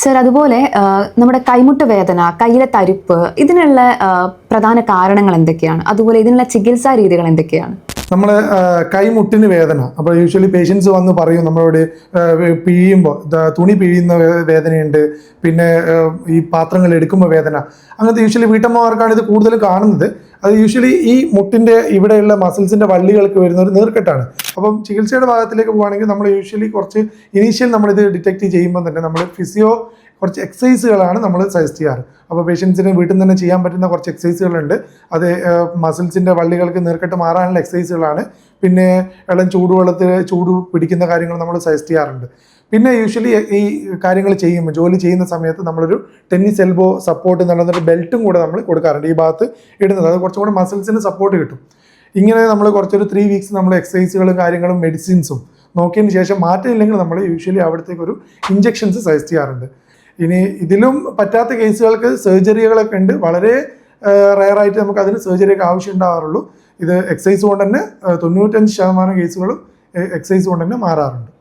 Sir, അതുപോലെ നമ്മുടെ കൈമുട്ട് വേദന, കയ്യിലെ തരിപ്പ്, ഇതിനുള്ള പ്രധാന കാരണങ്ങൾ എന്തൊക്കെയാണ്? അതുപോലെ ഇതിനുള്ള ചികിത്സാ രീതികൾ എന്തൊക്കെയാണ്? നമ്മൾ കൈമുട്ടിന് വേദന, അപ്പോൾ യൂഷ്വലി പേഷ്യൻസ് വന്ന് പറയും നമ്മളോട് പിഴിയുമ്പോൾ തുണി പിഴിയുന്ന വേദനയുണ്ട്, പിന്നെ ഈ പാത്രങ്ങൾ എടുക്കുമ്പോൾ വേദന. അങ്ങനത്തെ യൂഷ്വലി വീട്ടമ്മമാർക്കാണ് ഇത് കൂടുതൽ കാണുന്നത്. അത് യൂഷ്വലി ഈ മുട്ടിൻ്റെ ഇവിടെയുള്ള മസിൽസിൻ്റെ വള്ളികൾക്ക് വരുന്ന ഒരു നീർക്കെട്ടാണ്. അപ്പം ചികിത്സയുടെ ഭാഗത്തിലേക്ക് പോകുകയാണെങ്കിൽ നമ്മൾ യൂഷ്വലി കുറച്ച് ഇനീഷ്യൽ നമ്മളിത് ഡിറ്റക്ട് ചെയ്യുമ്പോൾ തന്നെ നമ്മൾ കുറച്ച് എക്സസൈസുകളാണ് നമ്മൾ സജസ്റ്റ് ചെയ്യാറ്. അപ്പോൾ പേഷ്യൻസിന് വീട്ടിൽ നിന്ന് തന്നെ ചെയ്യാൻ പറ്റുന്ന കുറച്ച് എക്സസൈസുകളുണ്ട്. അത് മസിൽസിൻ്റെ വള്ളികൾക്ക് നീർക്കെട്ട് മാറാനുള്ള എക്സസൈസുകളാണ്. പിന്നെ ഇളം ചൂട് പിടിക്കുന്ന കാര്യങ്ങൾ നമ്മൾ സജസ്റ്റ് ചെയ്യാറുണ്ട്. പിന്നെ യൂഷ്വലി ഈ കാര്യങ്ങൾ ചെയ്യുമ്പോൾ, ജോലി ചെയ്യുന്ന സമയത്ത് നമ്മളൊരു ടെന്നീസ് എൽബോ സപ്പോർട്ട് എന്നുള്ളൊരു ബെൽറ്റും കൂടെ നമ്മൾ കൊടുക്കാറുണ്ട് ഈ ഭാഗത്ത് ഇടുന്നത്. അത് കുറച്ചും കൂടെ മസിൽസിന് സപ്പോർട്ട് കിട്ടും. ഇങ്ങനെ നമ്മൾ കുറച്ചൊരു 3 വീക്സ് നമ്മൾ എക്സസൈസുകളും കാര്യങ്ങളും മെഡിസിൻസും നോക്കിയതിന് ശേഷം മാറ്റമില്ലെങ്കിൽ നമ്മൾ യൂഷ്വലി അവിടത്തേക്കൊരു ഇഞ്ചെക്ഷൻസ് സജസ്റ്റ് ചെയ്യാറുണ്ട്. ഇനി ഇതിലും പറ്റാത്ത കേസുകൾക്ക് സർജറികളൊക്കെ ഉണ്ട്. വളരെ റെയറായിട്ട് നമുക്ക് അതിന് സർജറിയൊക്കെ ആവശ്യം ഉണ്ടാകാറുള്ളൂ. ഇത് എക്സസൈസ് കൊണ്ട് തന്നെ 95% കേസുകളും എക്സസൈസ് കൊണ്ട് തന്നെ മാറാറുണ്ട്.